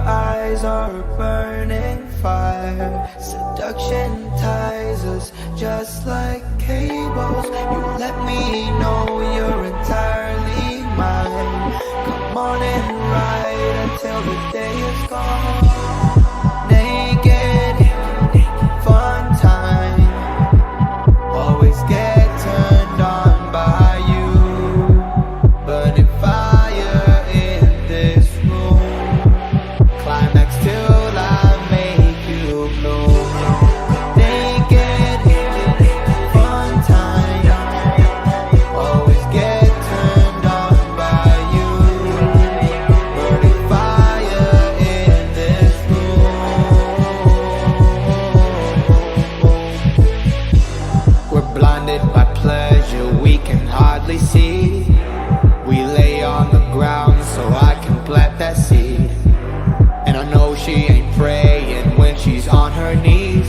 eyes are a burning fire. Seduction ties us just like cables. You let me know you're entirely mine. Come on and ride until the day is gone. Naked, fun time. Always get turned on by you. Burning fire in this room. Climax till I make you bloom. Naked, fun time. Always get turned on by you. Burning fire in this room. We're blinded by pleasure we can hardly see. We lay on the ground so I can plant that seed. And I know she ain't praying when she's on her knees.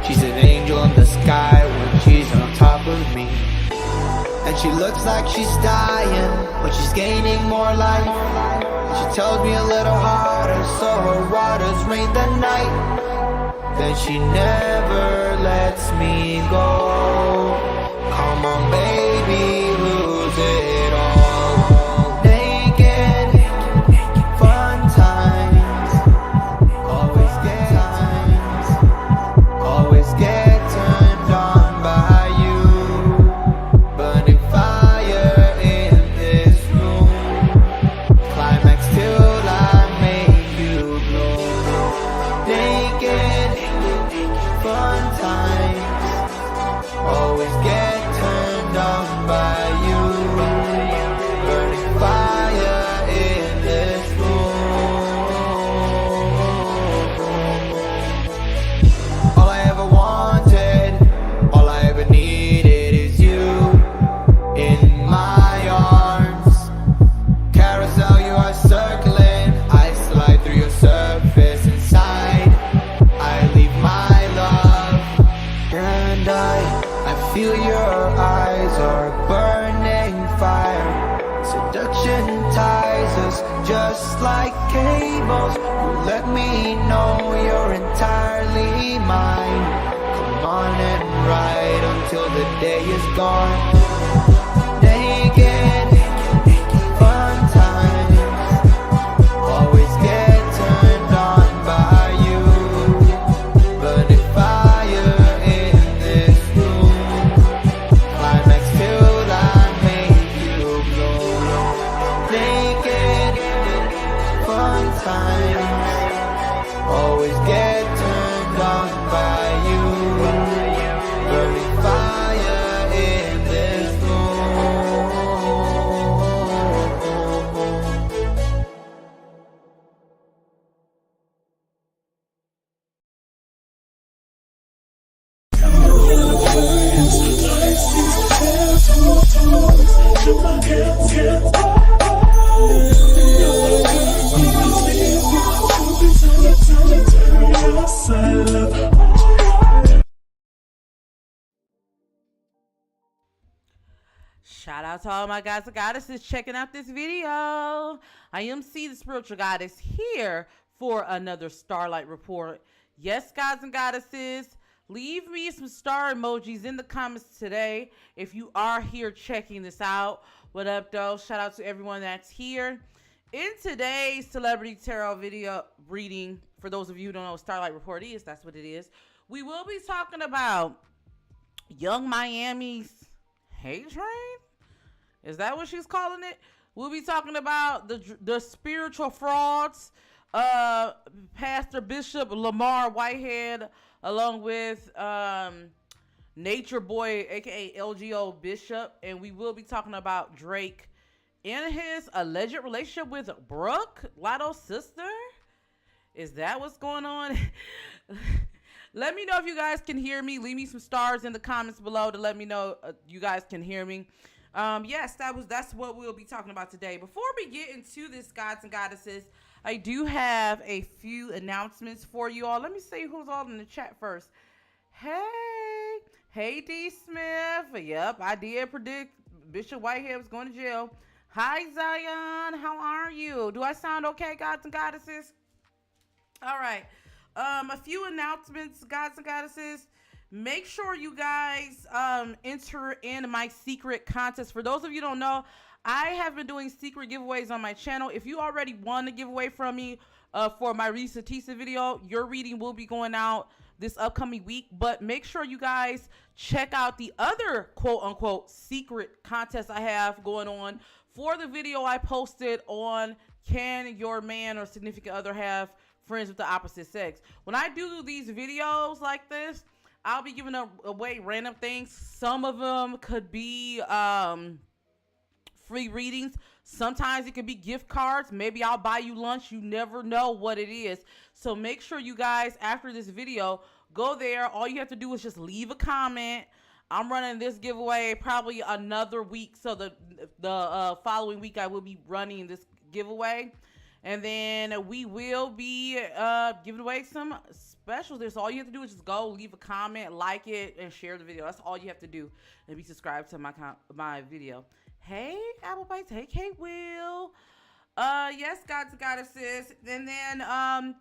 She's an angel in the sky when she's on top of me. And she looks like she's dying, but she's gaining more life. And she tells me a little harder, so her waters rain the night. Then she never lets me go. Come on baby, lose it all. Naked, fun times. Always get turned on by you. Burning fire in this room. Climax till I make you bloom. Naked, fun times. Always get turned on by you. Burning fire in this room. All I ever wanted, all I ever needed is you in my arms. Carousel, you are circling. I slide through your surface inside. I leave my love. And I feel your eyes are burning fire. Seduction ties us just like cables. You let me know you're entirely mine. Come on and ride until the day is gone. Naked, fun times. Always get turned on by you. Burning fire in this room. Climax till I make you bloom. Naked, fun times. Always get turned on by you. Burning fire in this room. Shout out to all my guys and goddesses checking out this video. I am C, the spiritual goddess, here for another Starlight Report. Yes, gods and goddesses, leave me some star emojis in the comments today if you are here checking this out. What up, though? Shout out to everyone that's here. In today's celebrity tarot video reading, for those of you who don't know what Starlight Report is, that's what it is. We will be talking about Young Miami's hate train. Is that what she's calling it? We'll be talking about the spiritual frauds, Pastor Bishop Lamor Whitehead, along with Nature Boy, aka LGO Bishop, and we will be talking about Drake and his alleged relationship with Brooke, Lotto's sister. Is that what's going on? Let me know if you guys can hear me. Leave me some stars in the comments below to let me know you guys can hear me. Yes, that's what we'll be talking about today. Before we get into this, gods and goddesses, I do have a few announcements for you all. Let me see who's all in the chat first. Hey D Smith. Yep, I did predict Bishop Whitehead was going to jail. Hi Zion, how are you? Do I sound okay, gods and goddesses? All right. A few announcements, gods and goddesses. Make sure you guys enter in my secret contest. For those of you who don't know, I have been doing secret giveaways on my channel. If you already won a giveaway from me for my recent Tisa video, your reading will be going out this upcoming week. But make sure you guys check out the other quote-unquote secret contest I have going on for the video I posted on can your man or significant other have friends with the opposite sex. When I do these videos like this, I'll be giving away random things. Some of them could be free readings. Sometimes it could be gift cards. Maybe I'll buy you lunch. You never know what it is. So make sure you guys, after this video, go there. All you have to do is just leave a comment. I'm running this giveaway probably another week. So the following week I will be running this giveaway. And then we will be giving away some specials there. So all you have to do is just go, leave a comment, like it, and share the video. That's all you have to do. And be subscribed to my video. Hey, Apple Bites. Hey, Kate Will. Yes, gods and goddesses. And then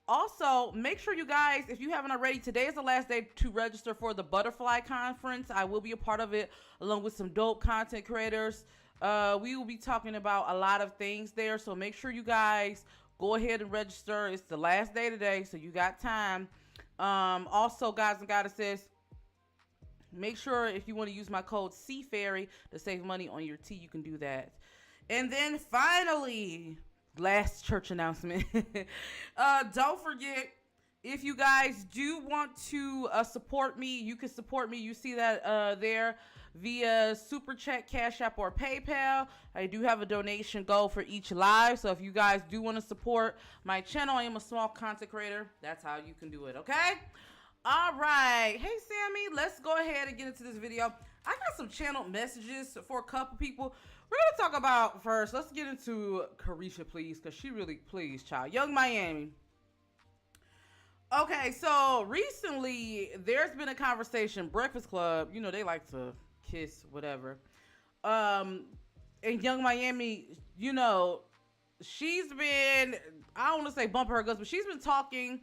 also, make sure you guys, if you haven't already, today is the last day to register for the Butterfly Conference. I will be a part of it along with some dope content creators. We will be talking about a lot of things there, so make sure you guys go ahead and register. It's the last day today, so you got time. Also, gods and goddesses, make sure if you want to use my code CFairy to save money on your tea, you can do that. And then finally, last church announcement. Don't forget, if you guys do want to support me, you can support me. You see that there via Super Chat, Cash App, or PayPal. I do have a donation goal for each live. So if you guys do want to support my channel, I am a small content creator. That's how you can do it, okay? All right. Hey, Sammy, let's go ahead and get into this video. I got some channel messages for a couple people. We're going to talk about first. Let's get into Carisha, please, because she really, please, child. Young Miami. Okay, so recently there's been a conversation. Breakfast Club, you know, they like to kiss, whatever. And Young Miami, you know, she's been, I don't want to say bump her guts, but she's been talking.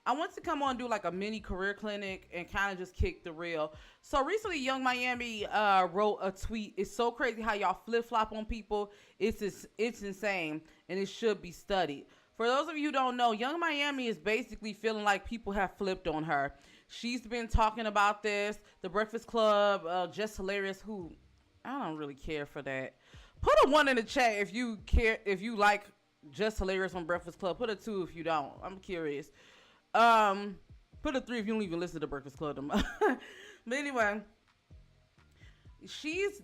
I want to come on and do like a mini career clinic and kind of just kick the reel. So recently, Young Miami wrote a tweet. It's so crazy how y'all flip-flop on people. It's insane, and it should be studied. For those of you who don't know, Young Miami is basically feeling like people have flipped on her. She's been talking about this. The Breakfast Club, Just Hilarious, who I don't really care for that. Put a 1 in the chat if you care, if you like Just Hilarious on Breakfast Club. Put a 2 if you don't. I'm curious. Put a 3 if you don't even listen to Breakfast Club. But anyway,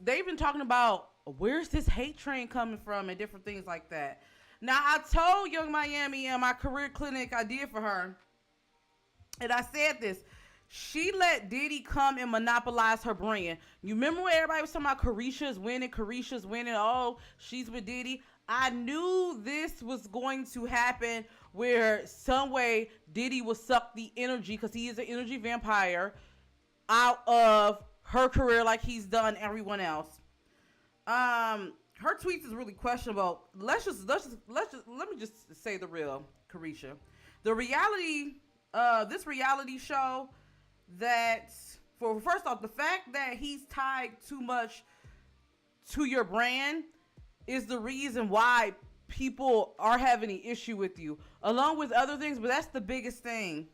they've been talking about where's this hate train coming from and different things like that. Now, I told Young Miami in my career clinic I did for her, and I said this, she let Diddy come and monopolize her brand. You remember when everybody was talking about Carisha's winning, oh, she's with Diddy? I knew this was going to happen where some way Diddy will suck the energy, because he is an energy vampire, out of her career like he's done everyone else. Her tweets is really questionable. Let me just say the real, Carisha. The reality, this reality show that, for first off, the fact that he's tied too much to your brand is the reason why people are having an issue with you, along with other things, but that's the biggest thing.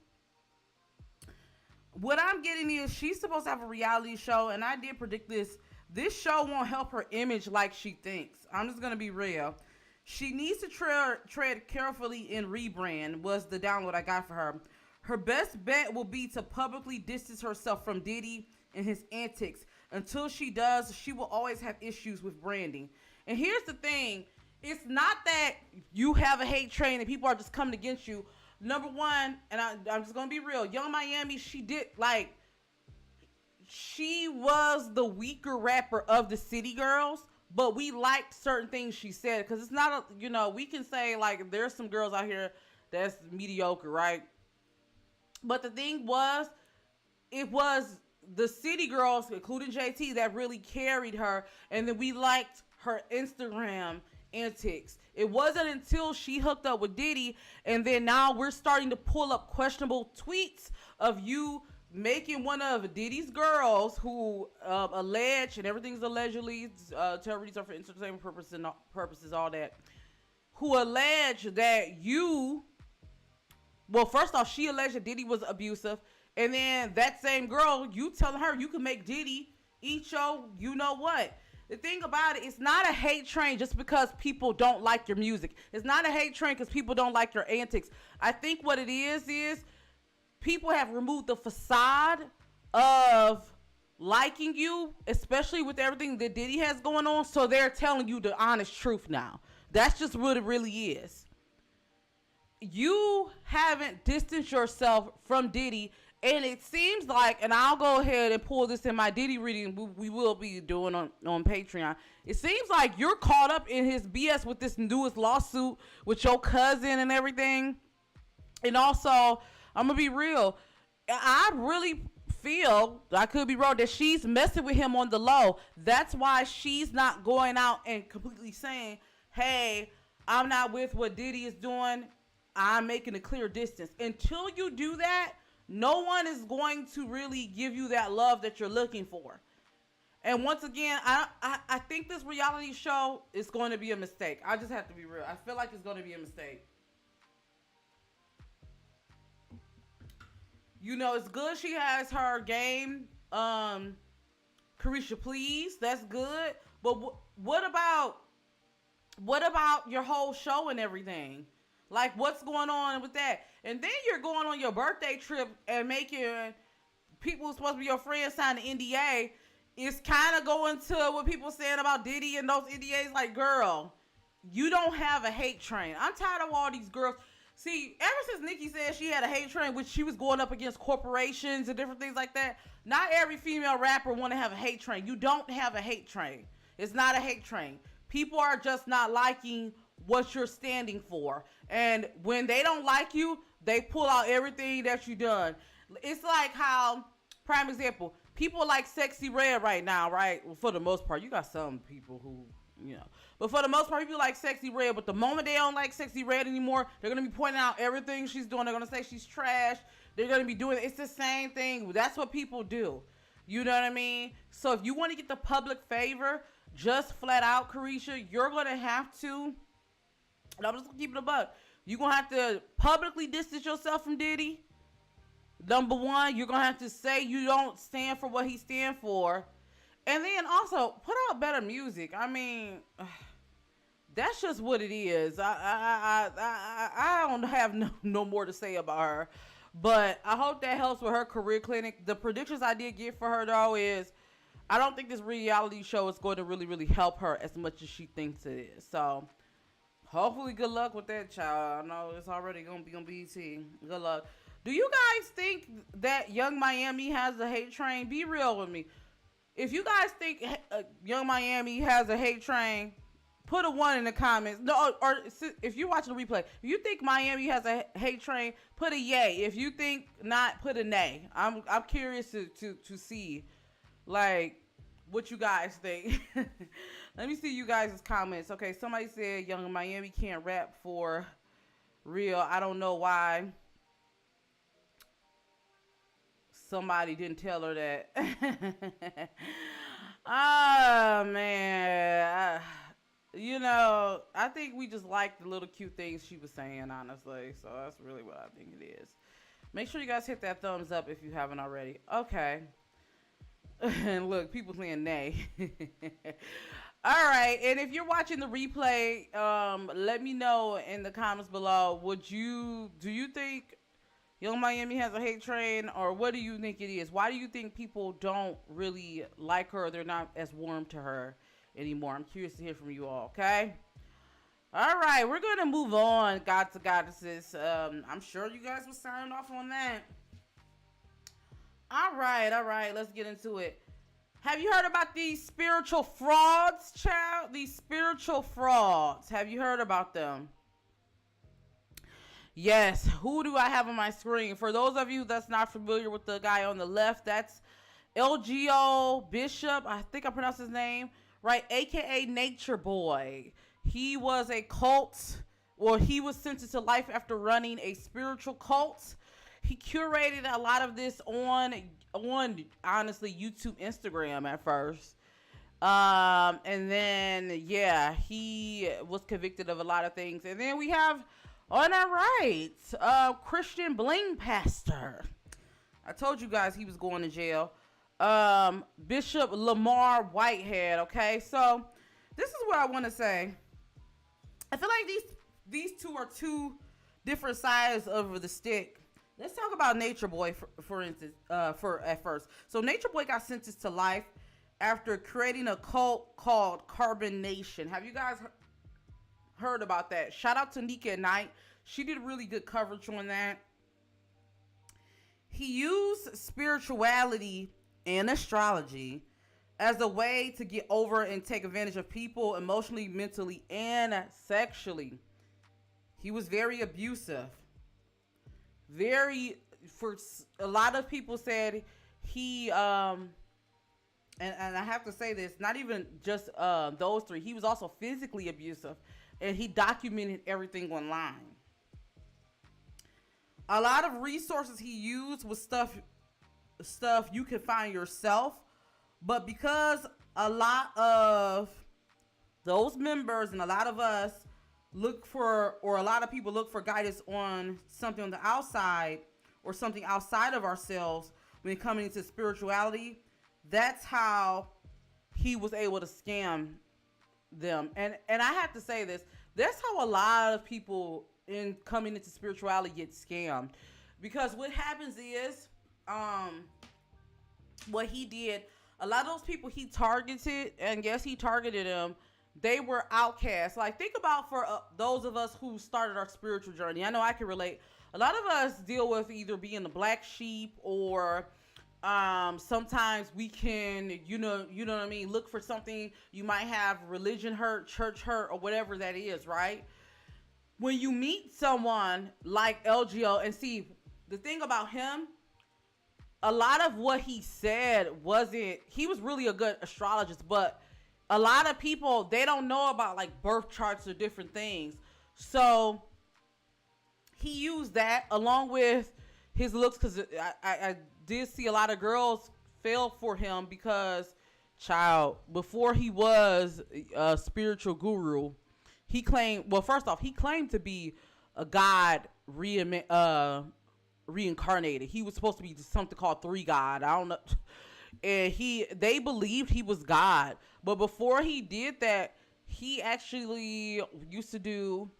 What I'm getting is she's supposed to have a reality show, and I did predict this. This show won't help her image like she thinks. I'm just going to be real. She needs to tread carefully and rebrand, was the download I got for her. Her best bet will be to publicly distance herself from Diddy and his antics. Until she does, she will always have issues with branding. And here's the thing. It's not that you have a hate train and people are just coming against you. Number one, and I'm just going to be real. Young Miami, she was the weaker rapper of the City Girls, but we liked certain things she said, because it's not we can say like there's some girls out here that's mediocre, right? But the thing was, it was the City Girls, including JT, that really carried her, and then we liked her Instagram antics. It wasn't until she hooked up with Diddy, and then now we're starting to pull up questionable tweets of you making one of Diddy's girls who allege, and everything's allegedly, terrorists are for entertainment purposes, all that, who allege that you, well, first off, she alleged that Diddy was abusive, and then that same girl, you telling her you can make Diddy eat your, you know what. The thing about it, it's not a hate train just because people don't like your music. It's not a hate train because people don't like your antics. I think what it is people have removed the facade of liking you, especially with everything that Diddy has going on, so they're telling you the honest truth now. That's just what it really is. You haven't distanced yourself from Diddy, and it seems like, and I'll go ahead and pull this in my Diddy reading we will be doing on Patreon. It seems like you're caught up in his BS with this newest lawsuit with your cousin and everything. And also, I'm going to be real. I really feel, I could be wrong, that she's messing with him on the low. That's why she's not going out and completely saying, hey, I'm not with what Diddy is doing. I'm making a clear distance. Until you do that, no one is going to really give you that love that you're looking for. And once again, I think this reality show is going to be a mistake. I just have to be real. I feel like it's going to be a mistake. You know, it's good she has her game, Carisha Please. That's good. But what about your whole show and everything? Like, what's going on with that? And then you're going on your birthday trip and making people who's supposed to be your friends sign an NDA. It's kind of going to what people saying about Diddy and those NDAs. Like, girl, you don't have a hate train. I'm tired of all these girls. See, ever since Nicki said she had a hate train, which she was going up against corporations and different things like that, not every female rapper want to have a hate train. You don't have a hate train. It's not a hate train. People are just not liking what you're standing for. And when they don't like you, they pull out everything that you done. It's like how, prime example, people like Sexy Red right now, right? Well, for the most part, you got some people who, you know. But for the most part, people like Sexy Red. But the moment they don't like Sexy Red anymore, they're going to be pointing out everything she's doing. They're going to say she's trash. They're going to be doing, it's the same thing. That's what people do. You know what I mean? So if you want to get the public favor, just flat out, Carisha, you're going to have to, and I'm just going to keep it a buck. You're going to have to publicly distance yourself from Diddy. Number one, you're going to have to say you don't stand for what he stands for. And then also, put out better music. I mean, that's just what it is. I don't have no more to say about her. But I hope that helps with her career clinic. The predictions I did get for her, though, is I don't think this reality show is going to really, really help her as much as she thinks it is. So, hopefully, good luck with that, child. I know it's already going to be on BT. Good luck. Do you guys think that Young Miami has a hate train? Be real with me. If you guys think Young Miami has a hate train, put a 1 in the comments. No, or if you're watching the replay, if you think Miami has a hate train, put a yay. If you think not, put a nay. I'm curious to see, like, what you guys think. Let me see you guys' comments. Okay, somebody said Young Miami can't rap for real. I don't know why. Somebody didn't tell her that. Oh, man. You know, I think we just like the little cute things she was saying, honestly. So that's really what I think it is. Make sure you guys hit that thumbs up if you haven't already. Okay. And look, people saying nay. All right. And if you're watching the replay, let me know in the comments below. Do you think Young Miami has a hate train, or what do you think it is? Why do you think people don't really like her? Or they're not as warm to her anymore. I'm curious to hear from you all, okay? All right, we're going to move on, gods and goddesses. I'm sure you guys will sign off on that. All right, let's get into it. Have you heard about these spiritual frauds, child? These spiritual frauds. Have you heard about them? Yes, who do I have on my screen? For those of you that's not familiar with the guy on the left, that's LGO Bishop. I think I pronounced his name right, aka Nature Boy. He was a cult, well, he was sentenced to life after running a spiritual cult. He curated a lot of this on honestly YouTube, Instagram at first. And then yeah, he was convicted of a lot of things. And then we have on our right, Christian Bling Pastor. I told you guys he was going to jail. Bishop Lamor Whitehead. Okay, so this is what I want to say. I feel like these two are two different sides of the stick. Let's talk about Nature Boy for instance. At first, so Nature Boy got sentenced to life after creating a cult called Carbon Nation. Have you guys heard about that? Shout out to Nika at Night. She did really good coverage on that. He used spirituality and astrology as a way to get over and take advantage of people emotionally, mentally, and sexually. He was very abusive. For a lot of people said he, and I have to say this, not even just those three, he was also physically abusive, and he documented everything online. A lot of resources he used was stuff you can find yourself, but because a lot of those members and a lot of us look for, or a lot of people look for guidance on something on the outside or something outside of ourselves when coming into spirituality, that's how he was able to scam them. And I have to say this, that's how a lot of people in coming into spirituality get scammed. Because what happens is, what he did, a lot of those people he targeted, and yes, he targeted them, they were outcasts. Like, think about for those of us who started our spiritual journey. I know I can relate. A lot of us deal with either being the black sheep, or sometimes we can, you know what I mean, look for something. You might have religion hurt, church hurt, or whatever that is, right? When you meet someone like LGO, and see, the thing about him, a lot of what he said he was really a good astrologist, but a lot of people, they don't know about like birth charts or different things. So he used that along with his looks, because I did see a lot of girls fell for him because, child, before he was a spiritual guru, he claimed, well, first off, he claimed to be a god reincarnated. He was supposed to be something called three god. I don't know. And they believed he was God. But before he did that, he actually used to do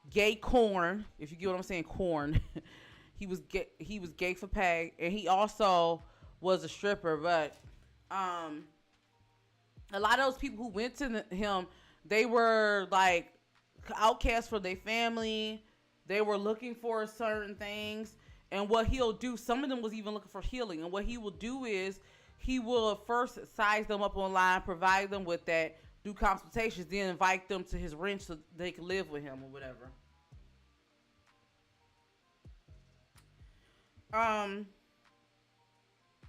gay corn, if you get what I'm saying, corn. He was gay for pay, and he also was a stripper. But a lot of those people who went to him, they were like outcasts for their family. They were looking for certain things. And what he'll do, some of them was even looking for healing. And what he will do is he will first size them up online, provide them with that, do consultations, then invite them to his ranch so they can live with him or whatever. And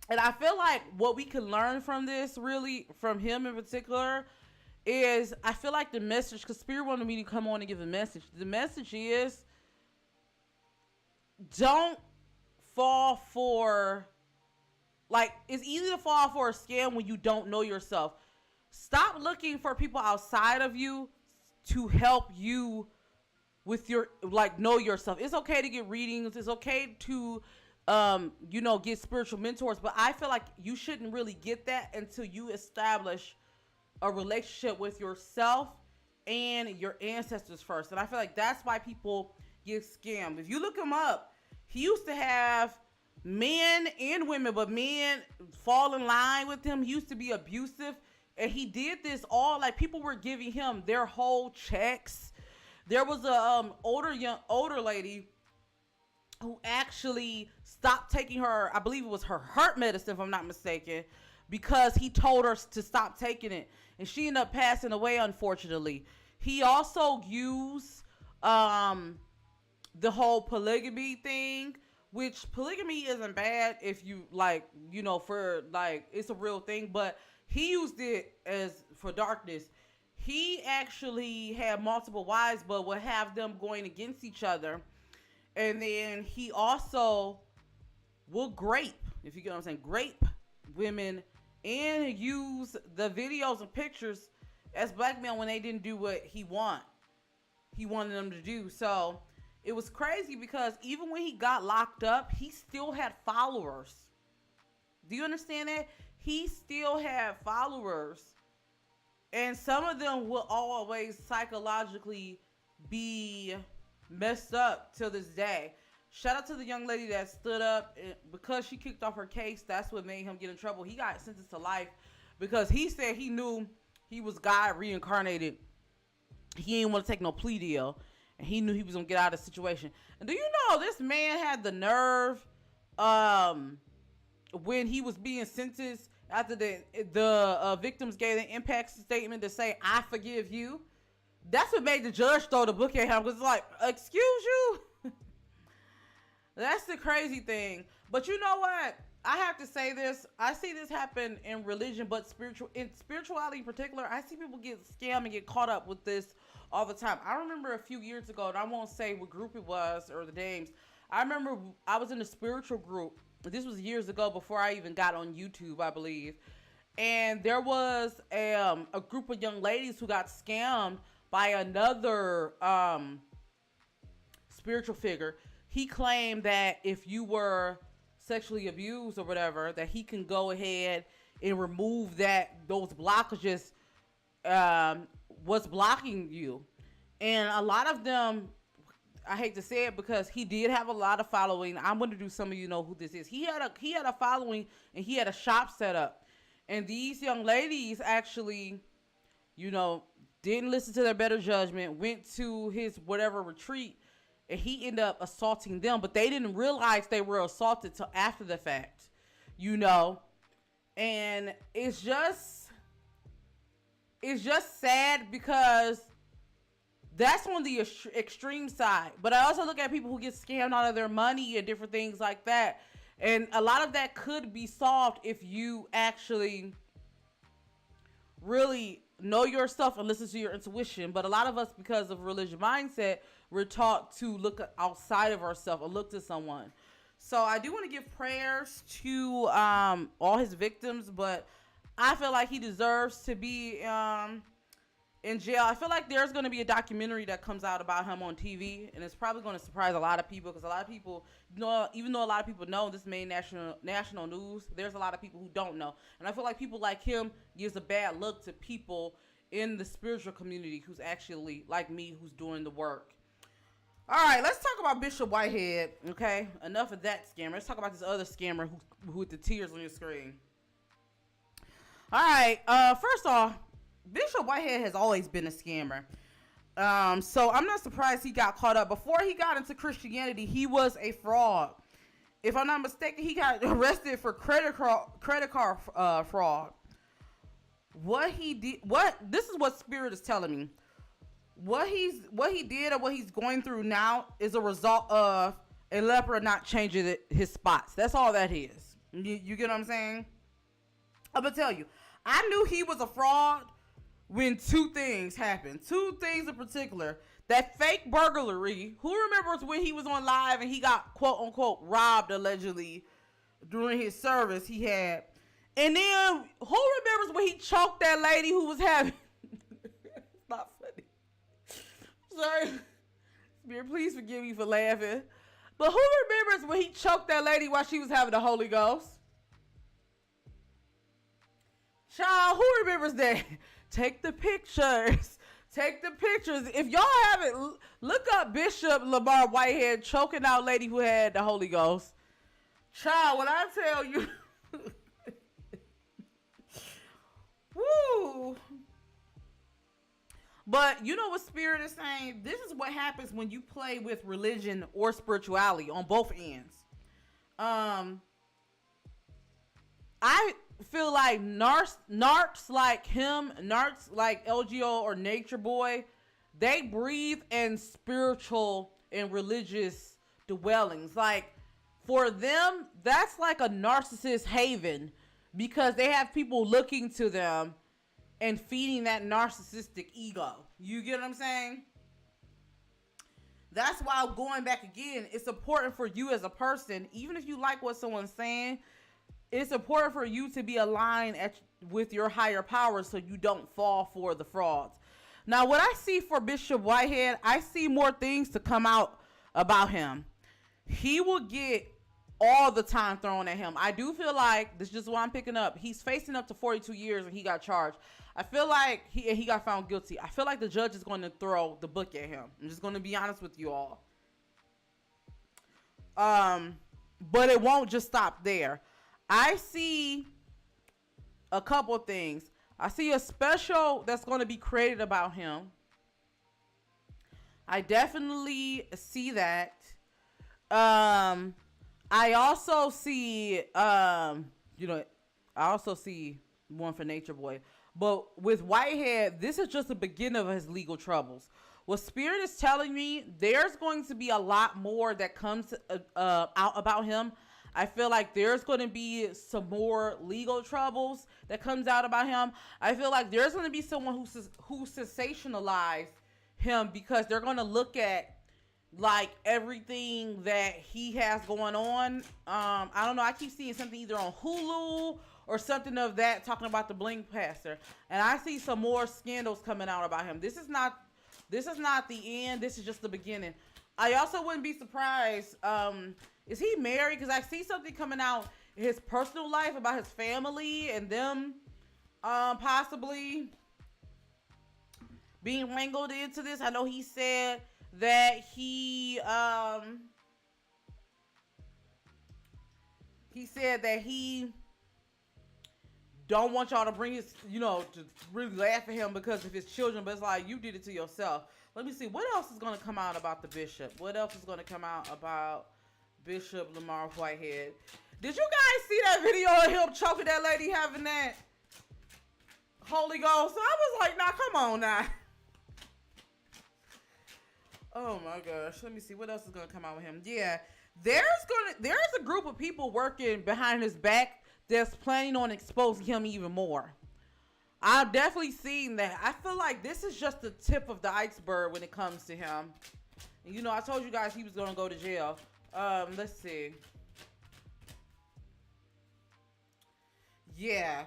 I feel like what we can learn from this, really, from him in particular, is I feel like the message, because Spirit wanted me to come on and give a message. The message is, don't fall for, like, it's easy to fall for a scam when you don't know yourself. Stop looking for people outside of you to help you with your, like, know yourself. It's okay to get readings. It's okay to, get spiritual mentors. But I feel like you shouldn't really get that until you establish a relationship with yourself and your ancestors first. And I feel like that's why people get scammed. If you look him up, he used to have men and women, but men fall in line with him. He used to be abusive, and he did this all, like, people were giving him their whole checks. There was a older lady who actually stopped taking her, I believe it was her heart medicine, if I'm not mistaken, because he told her to stop taking it, and she ended up passing away, unfortunately. He also used the whole polygamy thing, which polygamy isn't bad if you, like, for, like, it's a real thing, but he used it as for darkness. he actually had multiple wives, but would have them going against each other. And then he also will grape, if you get what I'm saying, grape women and use the videos and pictures as blackmail when they didn't do what he wanted them to do. So it was crazy because even when he got locked up, he still had followers. Do you understand that? He still had followers. And some of them will always psychologically be messed up till this day. Shout out to the young lady that stood up because she kicked off her case. That's what made him get in trouble. He got sentenced to life because he said he knew he was God reincarnated. He didn't want to take no plea deal, and he knew he was gonna get out of the situation. And do you know this man had the nerve, when he was being sentenced after the victims gave the impact statement to say, "I forgive you." That's what made the judge throw the book at him, because it's like, excuse you. That's the crazy thing. But you know what? I have to say this. I see this happen in religion, but in spirituality in particular, I see people get scammed and get caught up with this all the time. I remember a few years ago, and I won't say what group it was or the names. I remember I was in a spiritual group. This was years ago before I even got on YouTube, I believe. And there was a group of young ladies who got scammed by another spiritual figure. He claimed that if you were sexually abused or whatever, that he can go ahead and remove those blockages, what's blocking you. And a lot of them, I hate to say it because he did have a lot of following. I'm going to do some of you know who this is. He had a following, and he had a shop set up. And these young ladies actually, didn't listen to their better judgment, went to his whatever retreat, and he ended up assaulting them, but they didn't realize they were assaulted till after the fact, and it's just sad because that's on the extreme side. But I also look at people who get scammed out of their money and different things like that, and a lot of that could be solved if you actually really know yourself and listen to your intuition. But a lot of us, because of religious mindset, we're taught to look outside of ourselves or look to someone. So I do want to give prayers to all his victims, but I feel like he deserves to be in jail. I feel like there's going to be a documentary that comes out about him on TV, and it's probably going to surprise a lot of people, because a lot of people know, even though a lot of people know this made national news, there's a lot of people who don't know. And I feel like people like him gives a bad look to people in the spiritual community who's actually like me, who's doing the work. All right, let's talk about Bishop Whitehead, okay? Enough of that scammer. Let's talk about this other scammer who with the tears on your screen. All right, first off, Bishop Whitehead has always been a scammer. So I'm not surprised he got caught up. Before he got into Christianity, he was a fraud. If I'm not mistaken, he got arrested for credit card fraud. This is what Spirit is telling me. What he did or what he's going through now is a result of a leper not changing his spots. That's all that is. You get what I'm saying? I'm gonna tell you, I knew he was a fraud when two things happened. Two things in particular. That fake burglary. Who remembers when he was on live and he got quote unquote robbed allegedly during his service he had? And then who remembers when he choked that lady who was having it's not funny. Sorry. Spirit, please forgive me for laughing. But who remembers when he choked that lady while she was having the Holy Ghost? Child, who remembers that? Take the pictures. Take the pictures. If y'all haven't, look up Bishop Lamor Whitehead choking out lady who had the Holy Ghost. Child, when I tell you. Woo. But you know what Spirit is saying? This is what happens when you play with religion or spirituality on both ends. I feel like narcs like him, narcs like LGO or Nature Boy, they breathe in spiritual and religious dwellings. Like, for them, that's like a narcissist haven, because they have people looking to them and feeding that narcissistic ego. You get what I'm saying? That's why going back again, it's important for you as a person, even if you like what someone's saying, it's important for you to be aligned with your higher power so you don't fall for the frauds. Now, what I see for Bishop Whitehead, I see more things to come out about him. He will get all the time thrown at him. I do feel like, this is just what I'm picking up, he's facing up to 42 years and he got charged. I feel like he got found guilty. I feel like the judge is going to throw the book at him. I'm just going to be honest with you all. But it won't just stop there. I see a couple things. I see a special that's going to be created about him. I definitely see that. I also see, I also see one for Nature Boy. But with Whitehead, this is just the beginning of his legal troubles. What Spirit is telling me, there's going to be a lot more that comes out about him. I feel like there's going to be some more legal troubles that comes out about him. I feel like there's going to be someone who sensationalized him because they're going to look at like everything that he has going on. I don't know. I keep seeing something either on Hulu or something of that talking about the Bling Pastor. And I see some more scandals coming out about him. This is not the end. This is just the beginning. I also wouldn't be surprised. Is he married? Because I see something coming out in his personal life about his family and them possibly being wrangled into this. I know he said that he don't want y'all to bring his, to really laugh at him because of his children, but it's like, you did it to yourself. Let me see. What else is going to come out about the bishop? What else is going to come out about Bishop Lamor Whitehead? Did you guys see that video of him choking that lady having that Holy Ghost? So I was like, nah, come on now. Oh my gosh. Let me see. What else is going to come out with him? Yeah. There's a group of people working behind his back that's planning on exposing him even more. I've definitely seen that. I feel like this is just the tip of the iceberg when it comes to him. And, I told you guys he was going to go to jail. Let's see. Yeah.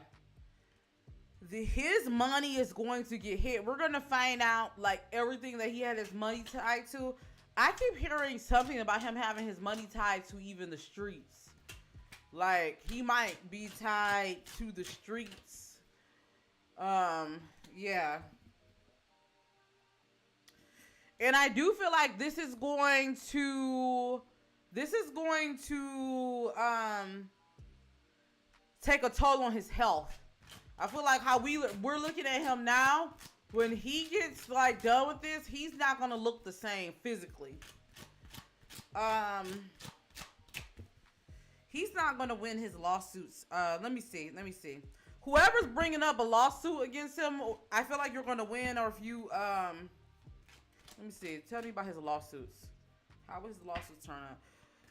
His money is going to get hit. We're going to find out, like, everything that he had his money tied to. I keep hearing something about him having his money tied to even the streets. Like, he might be tied to the streets. Yeah. And I do feel like this is going to take a toll on his health. I feel like how we're looking at him now, when he gets like done with this, he's not going to look the same physically. He's not going to win his lawsuits. Let me see. Whoever's bringing up a lawsuit against him, I feel like you're going to win. Or if you, let me see. Tell me about his lawsuits. How will his lawsuits turn out?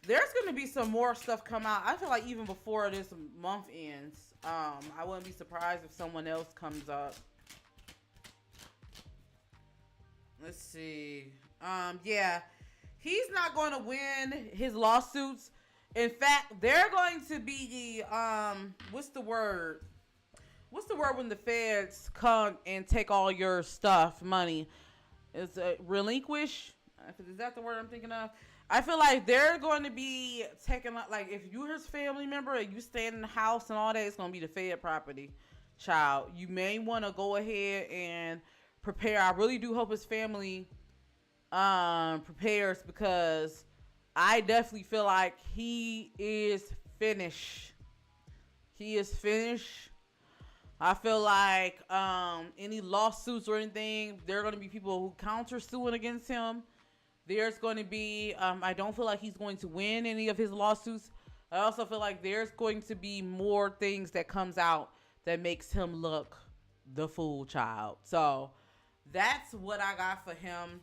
There's going to be some more stuff come out. I feel like even before this month ends, I wouldn't be surprised if someone else comes up. Let's see. Yeah. He's not going to win his lawsuits. In fact, they're going to be what's the word? What's the word when the feds come and take all your stuff, money? Is it relinquish? Is that the word I'm thinking of? I feel like they're going to be taking, like, if you're his family member and you stay in the house and all that, it's going to be the Fed property, child. You may want to go ahead and prepare. I really do hope his family prepares, because I definitely feel like he is finished. He is finished. I feel like any lawsuits or anything, there are going to be people who counter suing against him. There's going to be, I don't feel like he's going to win any of his lawsuits. I also feel like there's going to be more things that comes out that makes him look the fool child. So that's what I got for him.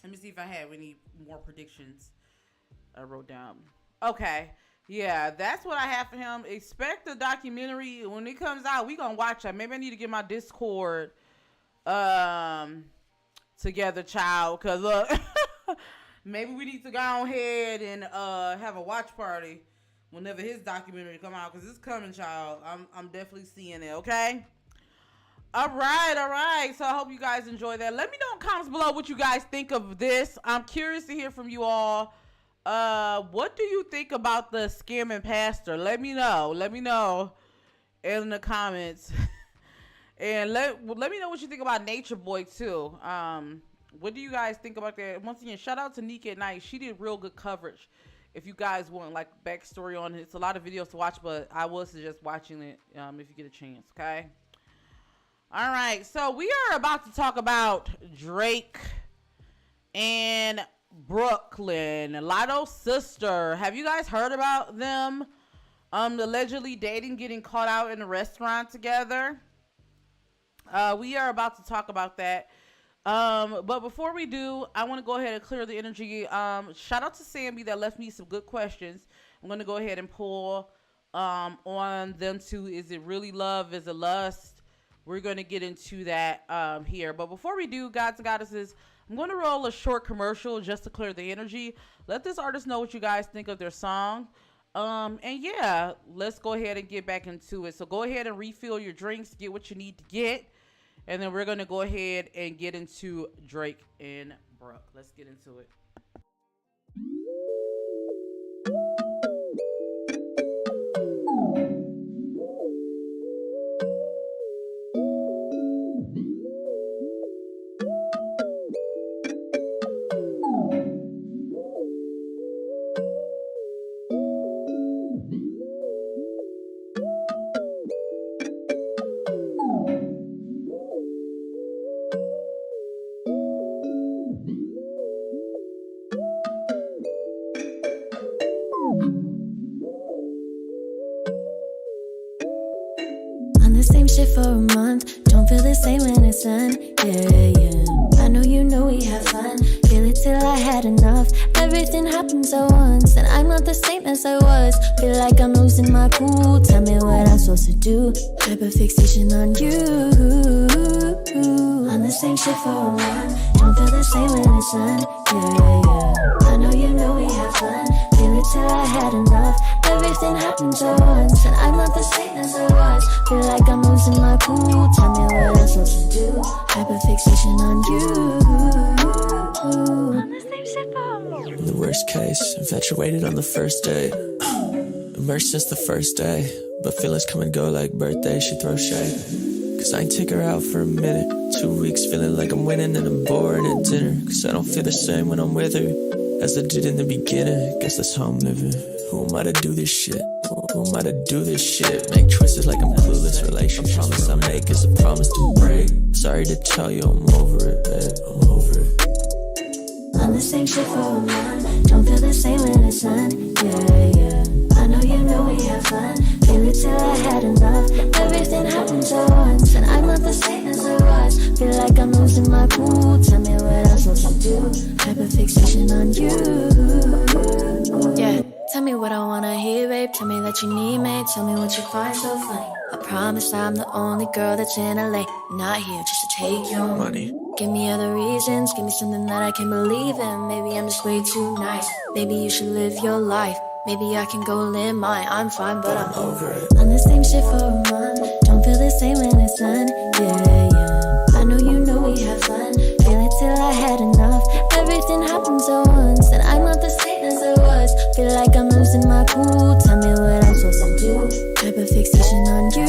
Let me see if I have any more predictions I wrote down. Okay. Yeah, that's what I have for him. Expect the documentary when it comes out. We gonna watch it. Maybe I need to get my Discord um together, child. Cause look, maybe we need to go ahead and have a watch party whenever his documentary come out. Cause it's coming, child. I'm definitely seeing it. Okay. All right. So I hope you guys enjoy that. Let me know in the comments below what you guys think of this. I'm curious to hear from you all. What do you think about the scamming pastor? Let me know. Let me know in the comments. And let me know what you think about Nature Boy too. What do you guys think about that? Once again, shout out to Nika at Night. She did real good coverage. If you guys want like backstory on it, it's a lot of videos to watch, but I would suggest watching it if you get a chance. Okay. All right, so we are about to talk about Drake and Brooklyn, Lotto's sister. Have you guys heard about them allegedly dating, getting caught out in a restaurant together? We are about to talk about that. But before we do, I want to go ahead and clear the energy. Shout out to Sammy that left me some good questions. I'm going to go ahead and pull on them too. Is it really love? Is it lust? We're going to get into that here. But before we do, gods and goddesses, I'm going to roll a short commercial just to clear the energy. Let this artist know what you guys think of their song. And yeah, let's go ahead and get back into it. So go ahead and refill your drinks, get what you need to get. And then we're going to go ahead and get into Drake and Brooke. Let's get into it. Same shit for a month, don't feel the same when it's done. Yeah. I know you know we have fun, feel it till I had enough. Everything happens at once, and I'm not the same as I was. Feel like I'm losing my cool, tell me what I'm supposed to do. Hyperfixation on you. On the same shit for a month, don't feel the same when it's done. Yeah. I know you know we have fun, feel it till I had enough. Everything happens at once, and I'm not the same as I was. Feel like I'm losing my cool, tell me what I'm supposed to do. Hyperfixation on you. On the same shit for a moment. In the worst case, infatuated on the first date. Immersed since the first day, but feelings come and go like birthdays, she throws shade. Cause I ain't take her out for a minute. 2 weeks feeling like I'm winning and I'm bored at dinner. Cause I don't feel the same when I'm with her as I did in the beginning. Guess that's how I'm living. Who am I to do this shit? Who am I to do this shit? Make choices like I'm clueless. Relationships promise I make is a promise to break. Sorry to tell you I'm over it, babe. I'm over it. On the same shit for a month, don't feel the same when it's done. Yeah. I know you know we have fun, feel it till I had enough. Everything happens at once, and I'm not the same as I was. Feel like I'm losing my cool, tell me what I'm supposed to do. Hyperfixation on you. Yeah. Tell me what I wanna hear, babe. Tell me that you need me. Tell me what you find so funny. I promise I'm the only girl that's in LA. Not here just to take your Money. Give me other reasons. Give me something that I can believe in. Maybe I'm just way too nice. Maybe you should live your life. Maybe I can go live mine. I'm fine, but I'm over it. On the same shit for a month. Don't feel the same when it's done. Yeah. I know you know we have fun. Feel it till I had enough. Everything happens at once, and I'm not the same as I was. Feel like I'm losing my cool. Tell me what I'm supposed to do. Hyperfixation on you.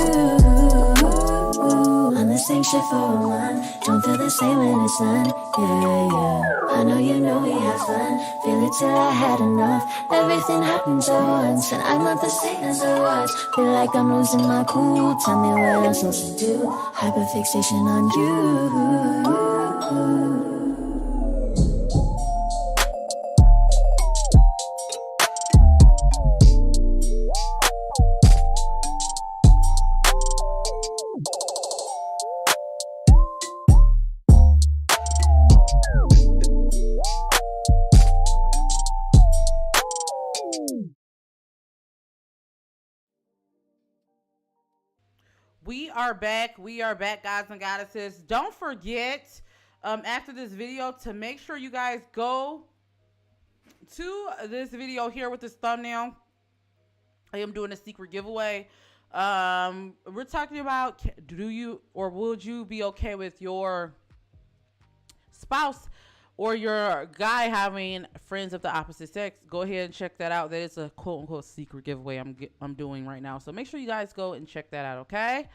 On the same shit for a month. Don't feel the same when it's done. Yeah. I know you know we have fun. Feel it till I had enough. Everything happens at once, and I'm not the same as I was. Feel like I'm losing my cool. Tell me what I'm supposed to do. Hyperfixation on you. we are back. We are back, guys and goddesses. Don't forget, after this video, to make sure you guys go to this video here with this thumbnail. I am doing a secret giveaway. We're talking about, do you or would you be okay with your spouse or your guy having friends of the opposite sex? Go ahead and check that out. That is a quote unquote secret giveaway I'm doing right now. So make sure you guys go and check that out, okay?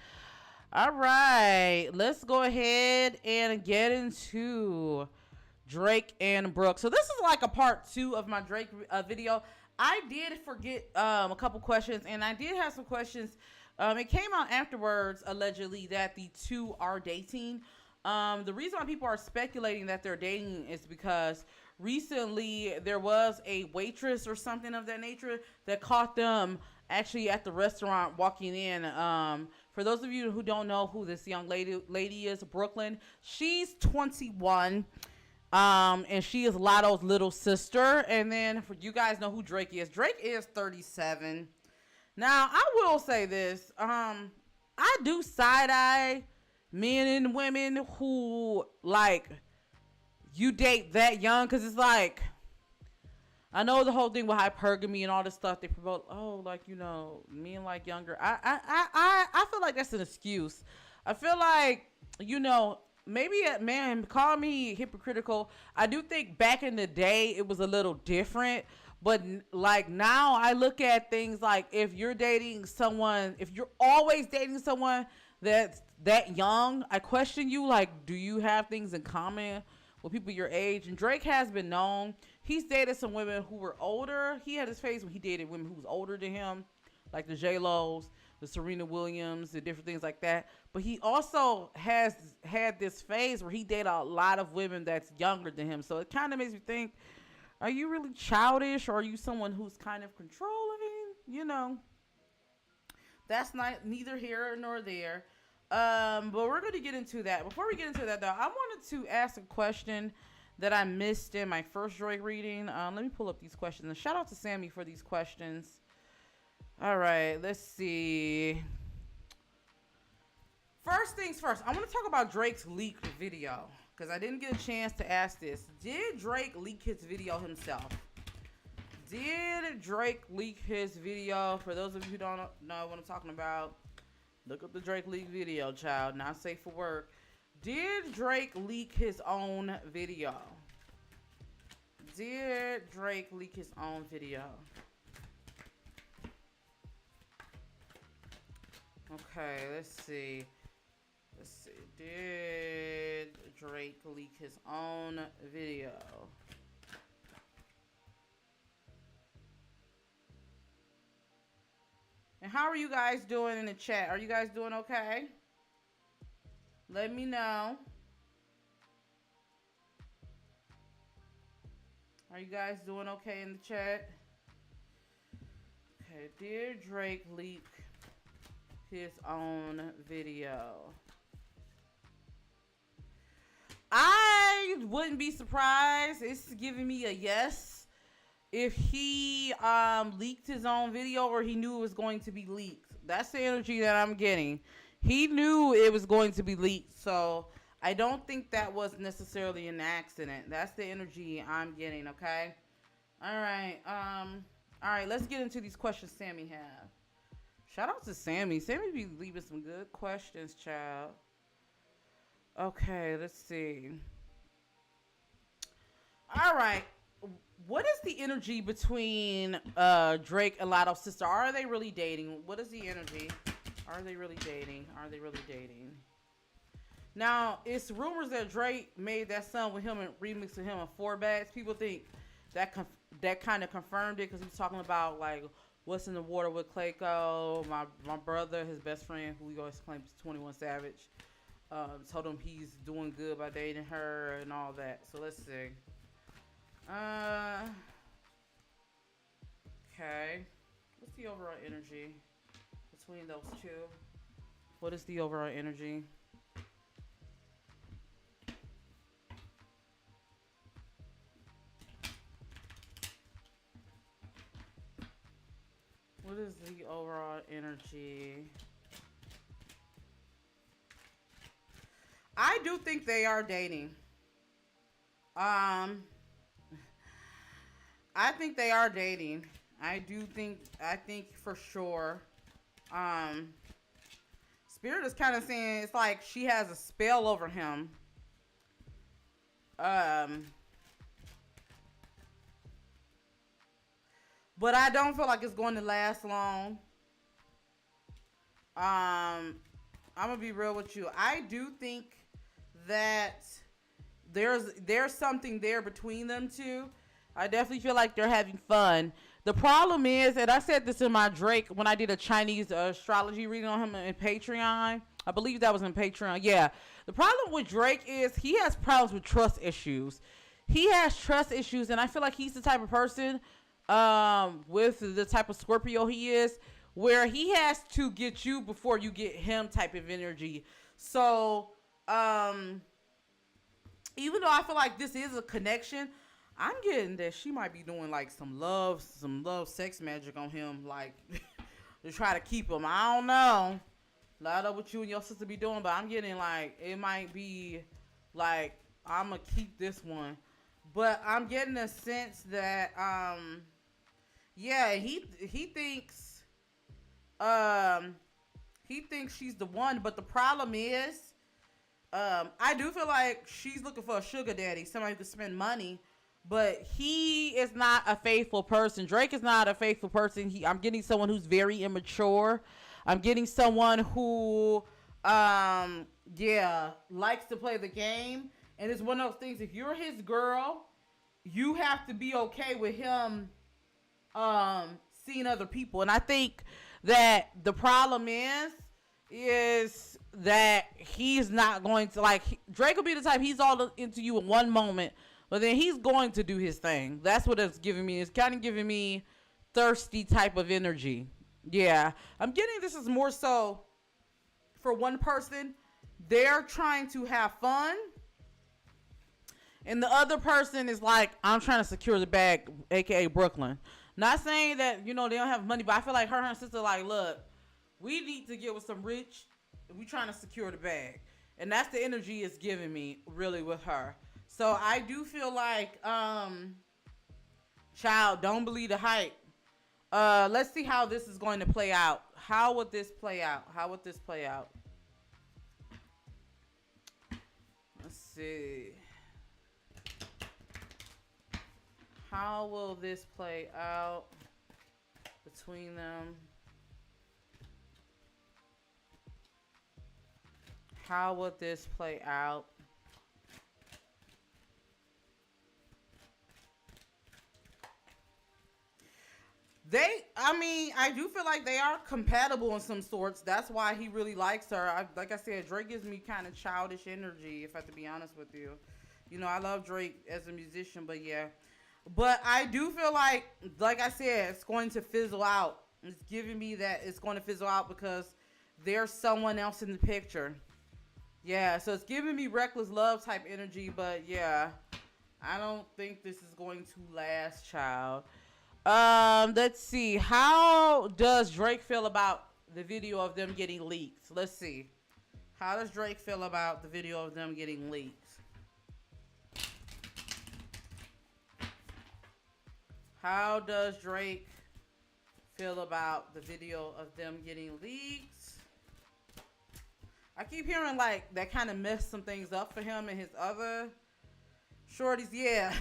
All right, let's go ahead and get into Drake and Brooke. So this is like a part 2 of my Drake video. I did forget a couple questions, and I did have some questions. It came out afterwards, allegedly, that the two are dating. The reason why people are speculating that they're dating is because recently there was a waitress or something of that nature that caught them actually at the restaurant walking in. For those of you who don't know who this young lady is, Brooklyn, she's 21. And she is Lotto's little sister. And then for you guys know who Drake is. Drake is 37. Now, I will say this. I do side-eye men and women who, like, you date that young. Because it's like, I know the whole thing with hypergamy and all this stuff they promote. Oh, like, you know, men like younger. I feel like that's an excuse. I feel like, you know, maybe, man, call me hypocritical. I do think back in the day it was a little different. But, like, now I look at things like if you're dating someone, if you're always dating someone that's that young, I question you, like, do you have things in common with people your age? And Drake has been known. He's dated some women who were older. He had his phase when he dated women who was older than him, like the J-Lo's, the Serena Williams, and different things like that. But he also has had this phase where he dated a lot of women that's younger than him. So it kind of makes me think, are you really childish, or are you someone who's kind of controlling? You know, that's not neither here nor there. But we're going to get into that. Before we get into that, though, I wanted to ask a question that I missed in my first Drake reading. Let me pull up these questions. And shout out to Sammy for these questions. All right, let's see. First things first, I want to talk about Drake's leaked video, because I didn't get a chance to ask this. Did Drake leak his video himself? Did Drake leak his video? For those of you who don't know what I'm talking about, look up the Drake leak video, child. Not safe for work. Did Drake leak his own video? Did Drake leak his own video? Okay, let's see. Let's see. Did Drake leak his own video? And how are you guys doing in the chat? Are you guys doing okay? Let me know. Are you guys doing okay in the chat? Okay, did Drake leak his own video? I wouldn't be surprised. It's giving me a yes if he leaked his own video, or he knew it was going to be leaked. That's the energy that I'm getting. He knew it was going to be leaked, so I don't think that was necessarily an accident. That's the energy I'm getting, okay? All right, let's get into these questions Sammy have. Shout out to Sammy. Sammy be leaving some good questions, child. Okay, let's see. All right. What is the energy between Drake and Lotto's sister? Are they really dating? What is the energy? Are they really dating? Are they really dating? Now, it's rumors that Drake made that song with him and remixed with him on 4 Bags. People think that kind of confirmed it, because he was talking about, like, what's in the water with Clayco. My brother, his best friend, who he always claims is 21 Savage, told him he's doing good by dating her and all that. So let's see. Okay. What's the overall energy between those two? What is the overall energy? What is the overall energy do think they are dating. I think they are dating. I think for sure. Spirit is kind of saying it's like she has a spell over him. But I don't feel like it's going to last long. I'm gonna be real with you. I do think that there's something there between them two. I definitely feel like they're having fun. The problem is, and I said this in my Drake when I did a Chinese astrology reading on him in Patreon. I believe that was in Patreon. Yeah. The problem with Drake is he has problems with trust issues. He has trust issues, and I feel like he's the type of person, with the type of Scorpio he is, where he has to get you before you get him type of energy. So, even though I feel like this is a connection, I'm getting that she might be doing like some love sex magic on him, like to try to keep him. I don't know. I don't know what you and your sister be doing, but I'm getting like it might be like I'm gonna keep this one. But I'm getting a sense that yeah, he thinks she's the one, but the problem is I do feel like she's looking for a sugar daddy, somebody who can spend money. But he is not a faithful person. Drake is not a faithful person. I'm getting someone who's very immature. I'm getting someone who, likes to play the game. And it's one of those things, if you're his girl, you have to be okay with him seeing other people. And I think that the problem is that he's not going to, like, Drake will be the type, he's all into you in one moment, but then he's going to do his thing. That's what it's giving me. It's kind of giving me thirsty type of energy. Yeah. I'm getting this is more so for one person. They're trying to have fun. And the other person is like, I'm trying to secure the bag, a.k.a. Brooklyn. Not saying that, they don't have money, but I feel like her and her sister like, look, we need to get with some rich. We trying to secure the bag. And that's the energy it's giving me, really, with her. So I do feel like, child, don't believe the hype. Let's see how this is going to play out. How would this play out? Let's see. How will this play out between them? How would this play out? I do feel like they are compatible in some sorts. That's why he really likes her. Like I said, Drake gives me kind of childish energy, if I have to be honest with you. I love Drake as a musician, but yeah. But I do feel like I said, it's going to fizzle out. It's giving me that it's going to fizzle out because there's someone else in the picture. Yeah, so it's giving me reckless love type energy, but yeah. I don't think this is going to last, child. Let's see. How does Drake feel about the video of them getting leaked? Let's see. How does Drake feel about the video of them getting leaked? How does Drake feel about the video of them getting leaked? I keep hearing like that kind of messed some things up for him and his other shorties. Yeah.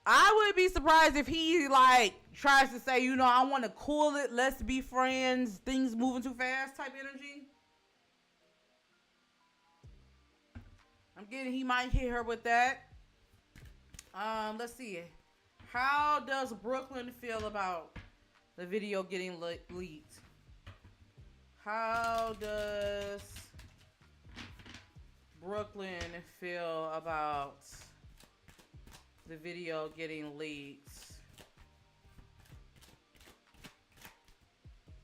I would be surprised if he like tries to say, I want to cool it, let's be friends, things moving too fast type energy. I'm getting he might hit her with that. Let's see. How does Brooklyn feel about the video getting leaked? How does Brooklyn feel about the video getting leaked?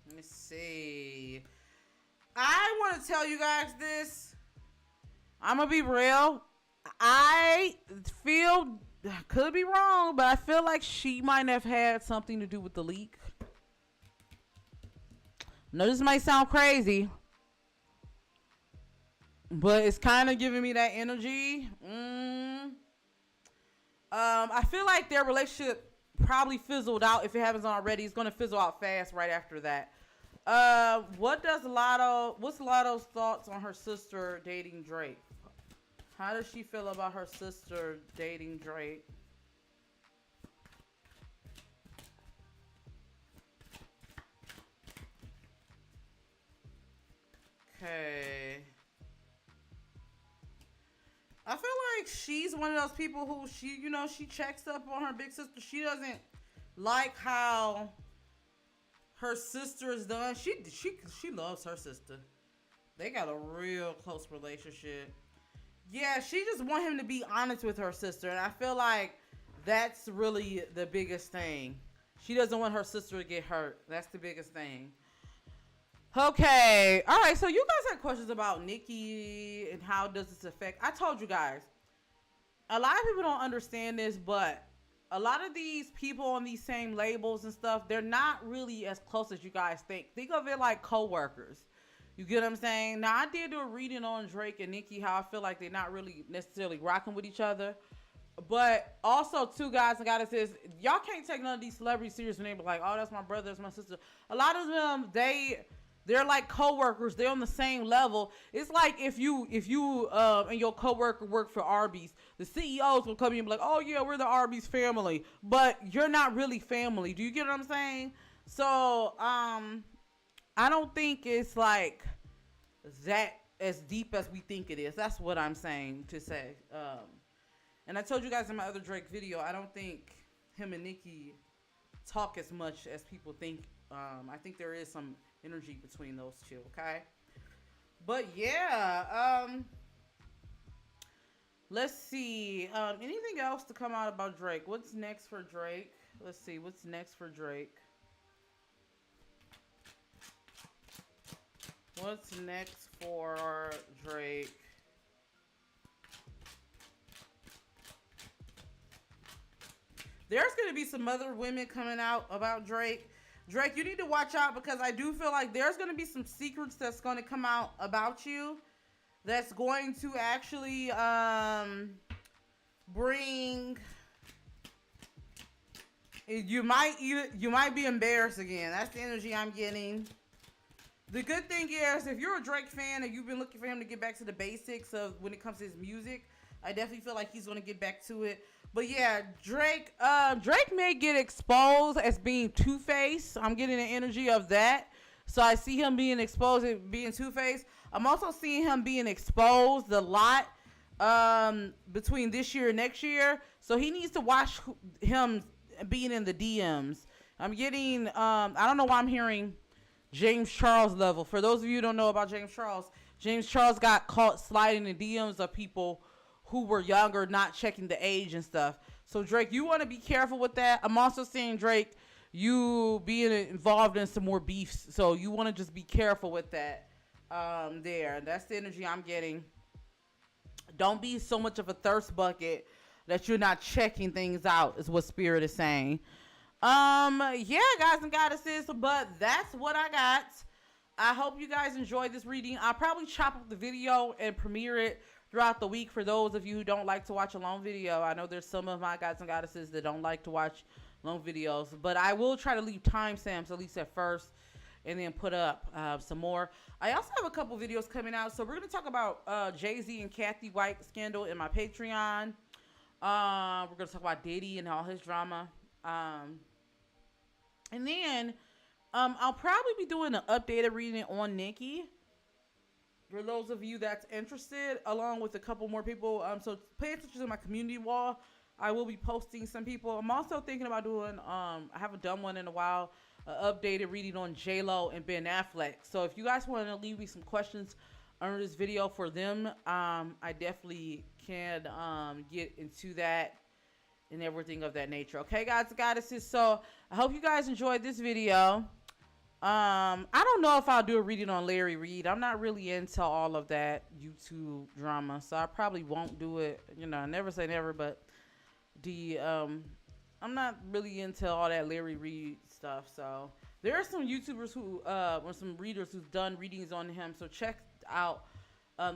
Let me see. I want to tell you guys this. I'm going to be real. I feel, could be wrong, but I feel like she might have had something to do with the leak. No, this might sound crazy. but it's kind of giving me that energy. I feel like their relationship probably fizzled out. If it hasn't already, it's gonna fizzle out fast right after that. What's Lotto's thoughts on her sister dating Drake? How does she feel about her sister dating Drake? Okay. I feel like she's one of those people who she checks up on her big sister. She doesn't like how her sister is done. She loves her sister. They got a real close relationship. Yeah, she just want him to be honest with her sister, and I feel like that's really the biggest thing. She doesn't want her sister to get hurt. That's the biggest thing. Okay. All right. So you guys had questions about Nicki and how does this affect. I told you guys, a lot of people don't understand this, but a lot of these people on these same labels and stuff, they're not really as close as you guys think. Think of it like co-workers. You get what I'm saying? Now, I did do a reading on Drake and Nicki, how I feel like they're not really necessarily rocking with each other. But also, too, guys and goddesses, y'all can't take none of these celebrities serious when they be like, oh, that's my brother, that's my sister. A lot of them, they're like co-workers. They're on the same level. It's like if you and your co-worker work for Arby's, the CEOs will come in and be like, oh yeah, we're the Arby's family, but you're not really family. Do you get what I'm saying? So I don't think it's like that as deep as we think it is. That's what I'm saying to say. And I told you guys in my other Drake video, I don't think him and Nicki talk as much as people think. I think there is some energy between those two, okay? But yeah, let's see. Anything else to come out about Drake? What's next for Drake? Let's see. What's next for Drake? What's next for Drake? There's going to be some other women coming out about Drake. Drake, you need to watch out because I do feel like there's going to be some secrets that's going to come out about you that's going to actually bring... You might be embarrassed again. That's the energy I'm getting. The good thing is, if you're a Drake fan and you've been looking for him to get back to the basics of when it comes to his music, I definitely feel like he's going to get back to it. But yeah, Drake may get exposed as being Two-Face. I'm getting the energy of that. So I see him being exposed as being Two-Face. I'm also seeing him being exposed a lot between this year and next year. So he needs to watch him being in the DMs. I'm getting, I don't know why I'm hearing James Charles level. For those of you who don't know about James Charles got caught sliding in DMs of people who were younger, not checking the age and stuff. So Drake, you want to be careful with that. I'm also seeing Drake, you being involved in some more beefs. So you want to just be careful with that there. That's the energy I'm getting. Don't be so much of a thirst bucket that you're not checking things out is what Spirit is saying. Yeah, guys and goddesses, but that's what I got. I hope you guys enjoyed this reading. I'll probably chop up the video and premiere it throughout the week for those of you who don't like to watch a long video. I know there's some of my guys and goddesses that don't like to watch long videos, but I will try to leave timestamps at least at first and then put up some more. I also have a couple videos coming out. So we're going to talk about Jay-Z and Kathy White scandal in my Patreon. We're going to talk about Diddy and all his drama. And then I'll probably be doing an updated reading on Nicki for those of you that's interested, along with a couple more people. So pay attention to my community wall. I will be posting some people. I'm also thinking about doing, I haven't done one in a while, an updated reading on J-Lo and Ben Affleck. So if you guys want to leave me some questions under this video for them, I definitely can get into that and everything of that nature. Okay, guys and goddesses. So I hope you guys enjoyed this video. I don't know if I'll do a reading on Larry Reid. I'm not really into all of that YouTube drama, so I probably won't do it. You know, I never say never, but I'm not really into all that Larry Reid stuff. So there are some YouTubers who, or some readers who've done readings on him. So check out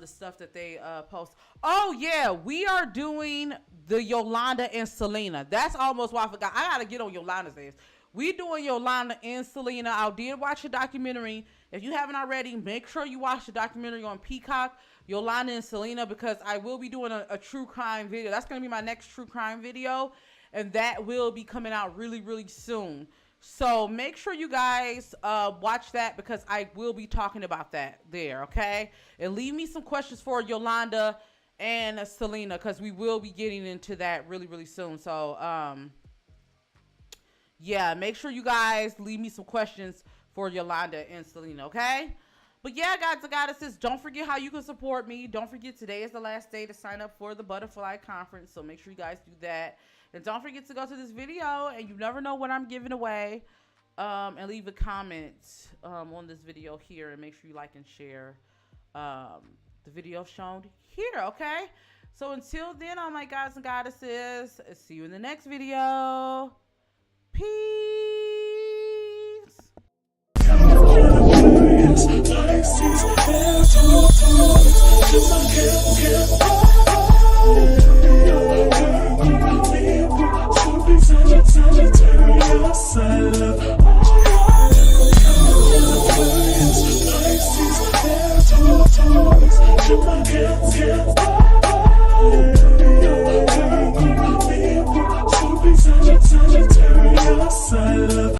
the stuff that they post. Oh yeah, we are doing the Yolanda and Selena. That's almost why I forgot. I gotta get on Yolanda's ass. We doing Yolanda and Selena. I did watch a documentary. If you haven't already, make sure you watch the documentary on Peacock, Yolanda and Selena, because I will be doing a true crime video. That's gonna be my next true crime video, and that will be coming out really, really soon. So make sure you guys watch that, because I will be talking about that there, okay? And leave me some questions for Yolanda and Selena, because we will be getting into that really, really soon. So, yeah, make sure you guys leave me some questions for Yolanda and Selena, okay? But yeah, guys and goddesses, don't forget how you can support me. Don't forget, today is the last day to sign up for the Butterfly Conference, so make sure you guys do that. And don't forget to go to this video, and you never know what I'm giving away. And leave a comment on this video here, and make sure you like and share the video shown here, okay? So until then, all my gods and goddesses, see you in the next video. Peace. Yeah.